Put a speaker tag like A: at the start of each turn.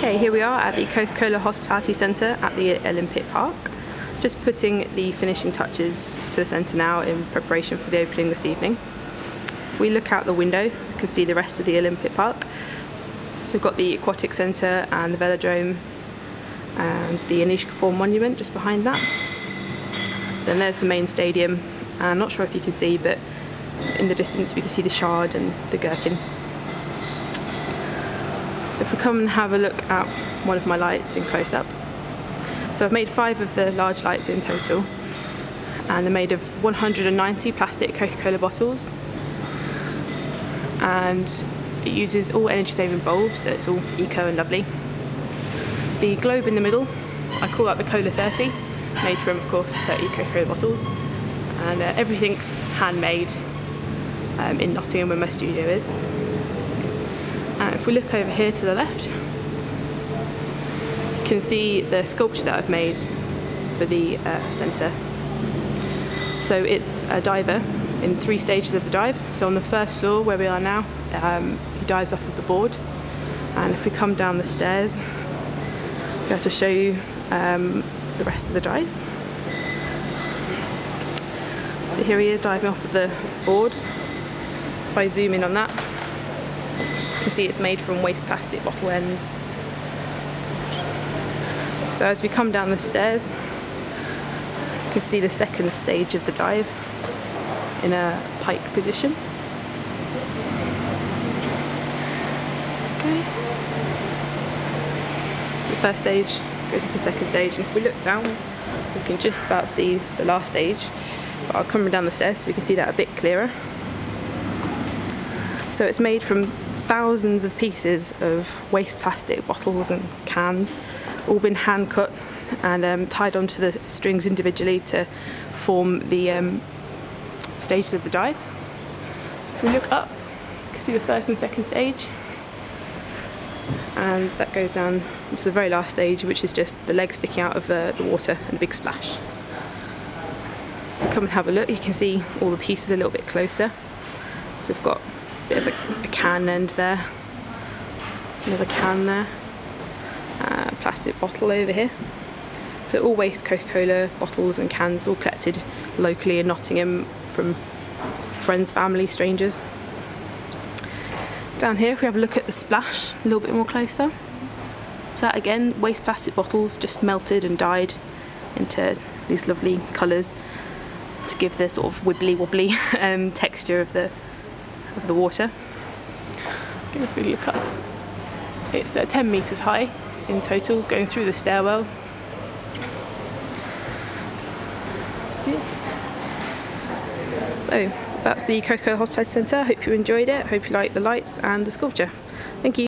A: Okay, here we are at the Coca Cola Hospitailty Centre at the Olympic Park. Just putting the finishing touches to the centre now in preparation for the opening this evening. If we look out the window, we can see the rest of the Olympic Park. So we've got the Aquatic Centre and the Velodrome and the Anish Kapoor Monument just behind that. Then there's the main stadium. I'm not sure if you can see, but in the distance we can see the Shard and the Gherkin. So if we come and have a look at one of my lights in close-up. So I've made 5 of the large lights in total, and they're made of 190 plastic Coca-Cola bottles, and it uses all energy-saving bulbs, so it's all eco and lovely. The globe in the middle, I call that the Cola 30, made from, of course, 30 Coca-Cola bottles, and everything's handmade in Nottingham, where my studio is. And if we look over here to the left, you can see the sculpture that I've made for the centre. So it's a diver in 3 stages of the dive. So on the first floor, where we are now, he dives off of the board. And if we come down the stairs, we have to show you the rest of the dive. So here he is diving off of the board. If I zoom in on that, you can see it's made from waste plastic bottle ends. So as we come down the stairs, you can see the second stage of the dive in a pike position. Okay. So the first stage goes into the second stage, and if we look down, we can just about see the last stage. But I'll come down the stairs so we can see that a bit clearer. So it's made from thousands of pieces of waste plastic bottles and cans, all been hand cut and tied onto the strings individually to form the stages of the dive. So if we look up, you can see the first and second stage, and that goes down to the very last stage, which is just the legs sticking out of the water and a big splash. So if we come and have a look, you can see all the pieces a little bit closer. So we've got a bit of a can end there, another can there, plastic bottle over here. So all waste Coca-Cola bottles and cans, all collected locally in Nottingham from friends, family, strangers. Down here, if we have a look at the splash a little bit more closer, so that again, waste plastic bottles just melted and dyed into these lovely colours to give the sort of wibbly wobbly texture of the water. If we look up, it's 10 metres high in total, going through the stairwell. So that's the Coca Cola Hospitailty Centre. I hope you enjoyed it. I hope you liked the lights and the sculpture. Thank you.